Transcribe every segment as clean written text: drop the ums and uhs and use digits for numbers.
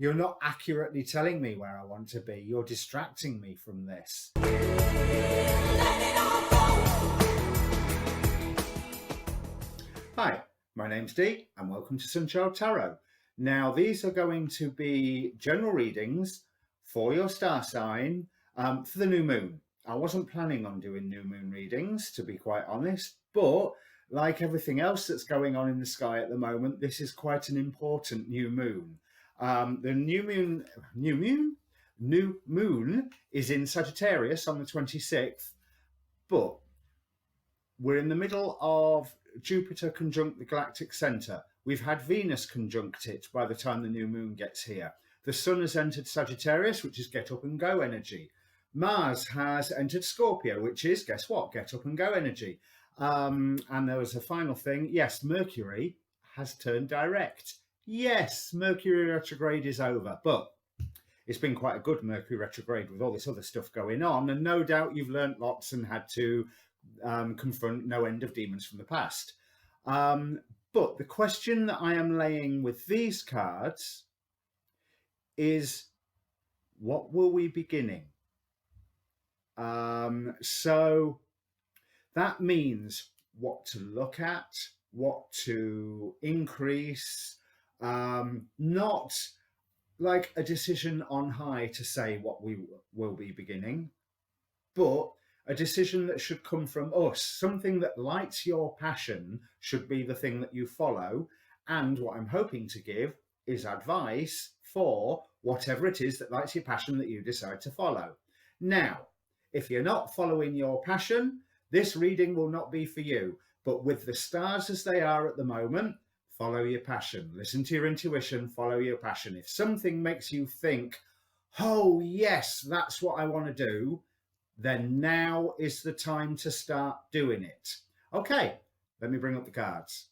You're not accurately telling me where I want to be. You're distracting me from this. Hi, my name's Dee and welcome to Untitled Tarot. Now, these are going to be general readings for your star sign for the new moon. I wasn't planning on doing new moon readings, to be quite honest, but like everything else that's going on in the sky at the moment, this is quite an important new moon. The new moon is in Sagittarius on the 26th, but we're in the middle of Jupiter conjunct the galactic center. We've had Venus conjunct it by the time the new moon gets here. The sun has entered Sagittarius, which is get up and go energy. Mars has entered Scorpio, which is, guess what, get up and go energy. And there was a final thing. Yes, Mercury has turned direct. Yes, Mercury retrograde is over, but it's been quite a good Mercury retrograde with all this other stuff going on. And no doubt you've learnt lots and had to confront no end of demons from the past. But the question that I am laying with these cards is, what will we be beginning? So that means what to look at, what to increase, not like a decision on high to say what we will be beginning, but a decision that should come from us. Something that lights your passion should be the thing that you follow. And what I'm hoping to give is advice for whatever it is that lights your passion that you decide to follow. Now, if you're not following your passion, this reading will not be for you. But with the stars as they are at the moment, follow your passion. Listen to your intuition, follow your passion. If something makes you think, oh yes, that's what I want to do, then now is the time to start doing it. Okay, let me bring up the cards.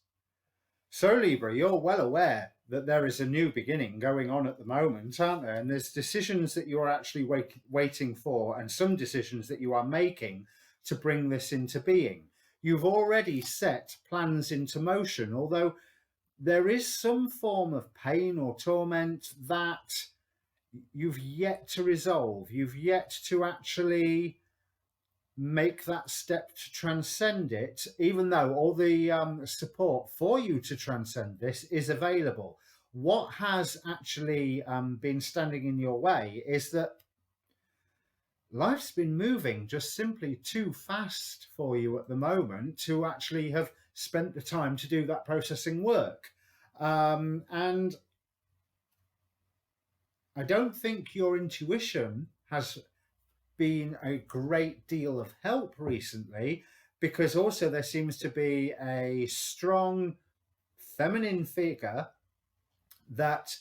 So Libra, you're well aware that there is a new beginning going on at the moment, aren't there? And there's decisions that you're actually waiting for, and some decisions that you are making to bring this into being. You've already set plans into motion, although there is some form of pain or torment that you've yet to resolve. You've yet to actually make that step to transcend it, even though all the support for you to transcend this is available. What has actually been standing in your way is that life's been moving just simply too fast for you at the moment to actually have spent the time to do that processing work. And I don't think your intuition has been a great deal of help recently, because also there seems to be a strong feminine figure that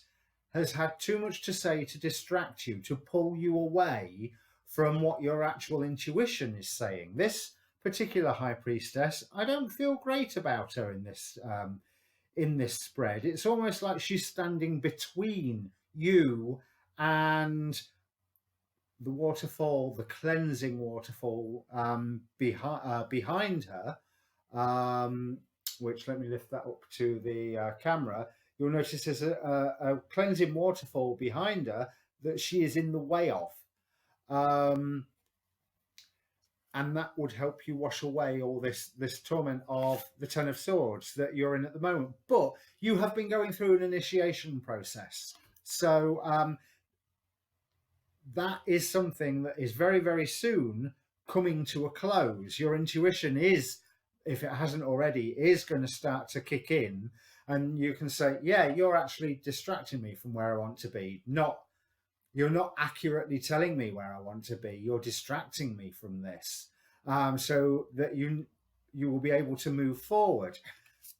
has had too much to say to distract you, to pull you away from what your actual intuition is saying. This particular high priestess, I don't feel great about her in this spread. It's almost like she's standing between you and the waterfall, the cleansing waterfall behind her, which, let me lift that up to the camera. You'll notice there's a cleansing waterfall behind her that she is in the way of. And that would help you wash away all this torment of the Ten of Swords that you're in at the moment. But you have been going through an initiation process. So that is something that is very, very soon coming to a close. Your intuition is, if it hasn't already, is going to start to kick in. And you can say, yeah, you're actually distracting me from where I want to be. You're not accurately telling me where I want to be. You're distracting me from this, so that you will be able to move forward.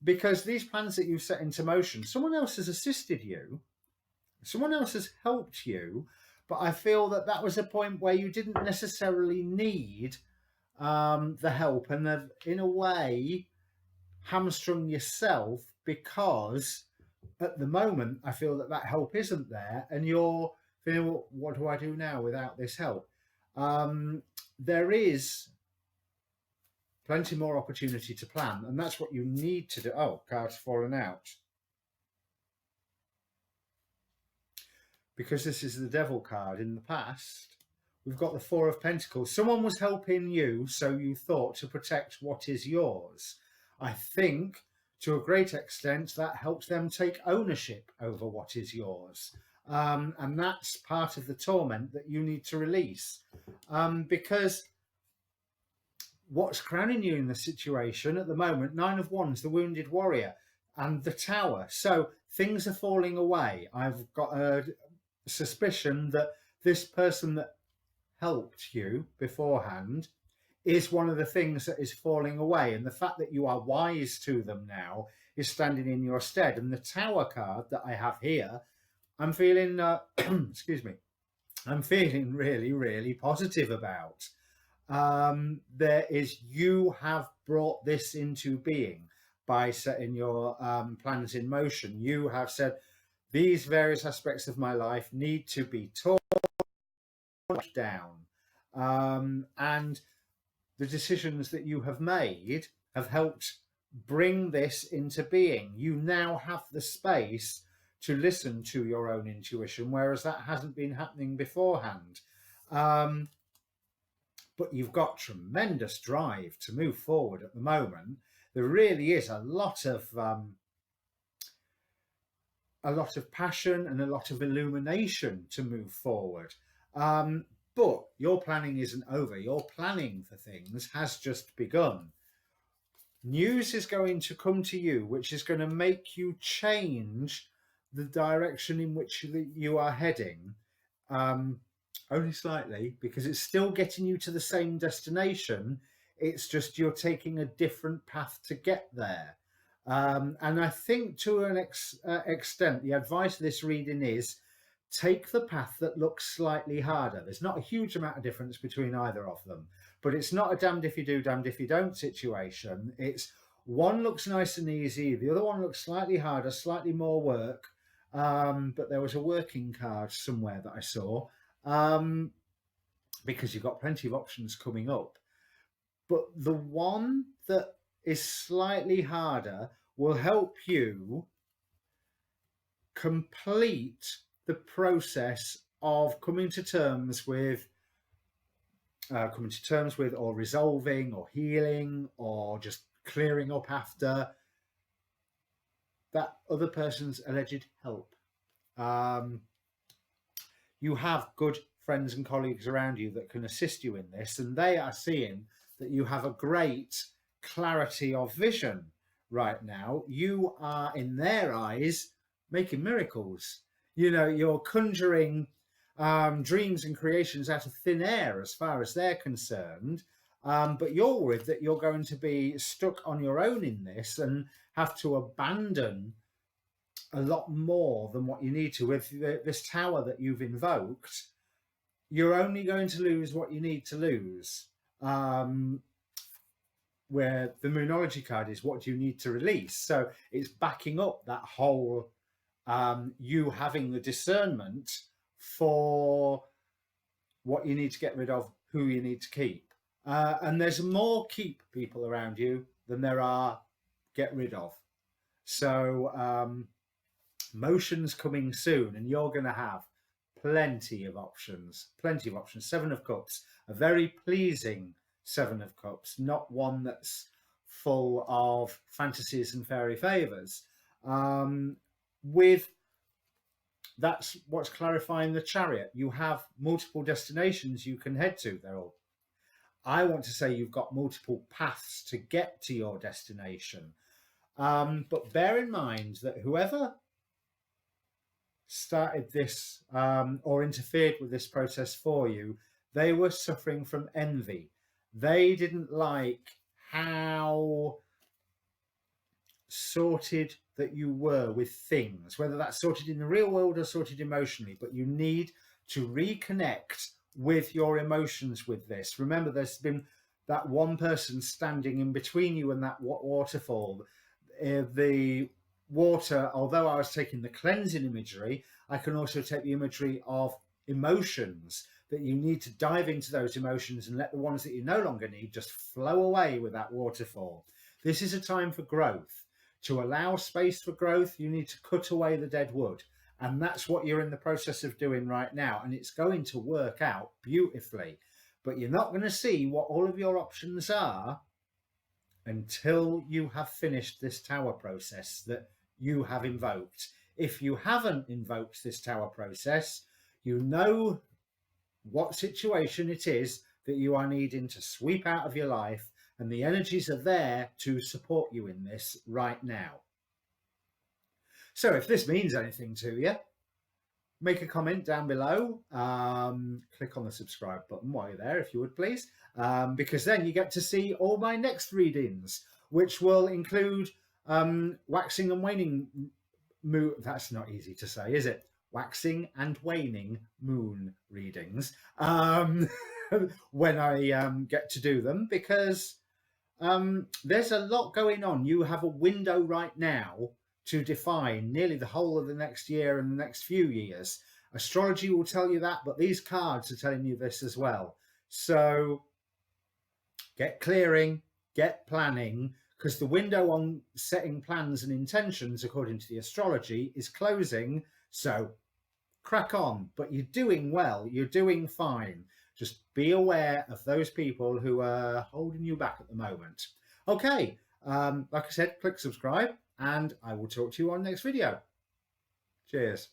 Because these plans that you've set into motion, someone else has assisted you. Someone else has helped you. But I feel that that was a point where you didn't necessarily need the help, and have, in a way, hamstrung yourself, because at the moment I feel that help isn't there, and you're feeling, well, what do I do now without this help? There is plenty more opportunity to plan, and that's what you need to do. Oh, card's fallen out. because this is the Devil card in the past, we've got the Four of Pentacles. Someone was helping you, so you thought, to protect what is yours. I think, to a great extent, that helps them take ownership over what is yours. And that's part of the torment that you need to release. Because what's crowning you in the situation at the moment, Nine of Wands, the Wounded Warrior, and the Tower. So things are falling away. I've got a suspicion that this person that helped you beforehand is one of the things that is falling away. And the fact that you are wise to them now is standing in your stead. And the Tower card that I have here, I'm feeling, excuse me, I'm feeling really, really positive about. There is, you have brought this into being by setting your plans in motion. You have said, these various aspects of my life need to be torn down. And the decisions that you have made have helped bring this into being. You now have the space to listen to your own intuition, whereas that hasn't been happening beforehand. But you've got tremendous drive to move forward at the moment. There really is a lot of passion and a lot of illumination to move forward. But your planning isn't over. Your planning for things has just begun. News is going to come to you, which is going to make you change the direction in which you are heading. Only slightly, because it's still getting you to the same destination. It's just you're taking a different path to get there. And I think to an extent, the advice of this reading is take the path that looks slightly harder. There's not a huge amount of difference between either of them, but it's not a damned if you do, damned if you don't situation. It's one looks nice and easy, the other one looks slightly harder, slightly more work. But there was a working card somewhere that I saw, because you've got plenty of options coming up. But the one that is slightly harder will help you complete the process of coming to terms with or resolving or healing or just clearing up after that other person's alleged help. You have good friends and colleagues around you that can assist you in this, and they are seeing that you have a great clarity of vision right now. You are, in their eyes, making miracles. You know, you're conjuring dreams and creations out of thin air as far as they're concerned. But you're worried that you're going to be stuck on your own in this and have to abandon a lot more than what you need to. With this tower that you've invoked, you're only going to lose what you need to lose. Where the Moonology card is what you need to release. So it's backing up that whole you having the discernment for what you need to get rid of, who you need to keep. And there's more keep people around you than there are get rid of. So motion's coming soon, and you're going to have plenty of options. Seven of Cups, a very pleasing Seven of Cups, not one that's full of fantasies and fairy favours. With that's what's clarifying the Chariot. You have multiple destinations you can head to. I want to say you've got multiple paths to get to your destination. But bear in mind that whoever started this or interfered with this process for you, they were suffering from envy. They didn't like how sorted that you were with things, whether that's sorted in the real world or sorted emotionally. But you need to reconnect with your emotions with this. Remember, there's been that one person standing in between you and that waterfall. The water, although I was taking the cleansing imagery, I can also take the imagery of emotions, that you need to dive into those emotions and let the ones that you no longer need just flow away with that waterfall. This is a time for growth. To allow space for growth, you need to cut away the dead wood. And that's what you're in the process of doing right now. And it's going to work out beautifully. But you're not going to see what all of your options are until you have finished this tower process that you have invoked. If you haven't invoked this tower process, you know what situation it is that you are needing to sweep out of your life, and the energies are there to support you in this right now. So if this means anything to you, make a comment down below. Click on the subscribe button while you're there, if you would please, because then you get to see all my next readings, which will include waxing and waning moon. That's not easy to say, is it? Waxing and waning moon readings when I get to do them, because there's a lot going on. You have a window right now to define nearly the whole of the next year and the next few years. Astrology will tell you that, but these cards are telling you this as well. So get clearing, get planning, because the window on setting plans and intentions, according to the astrology, is closing. So crack on, but you're doing well, you're doing fine. Just be aware of those people who are holding you back at the moment. Okay, like I said, click subscribe, and I will talk to you on next video. Cheers.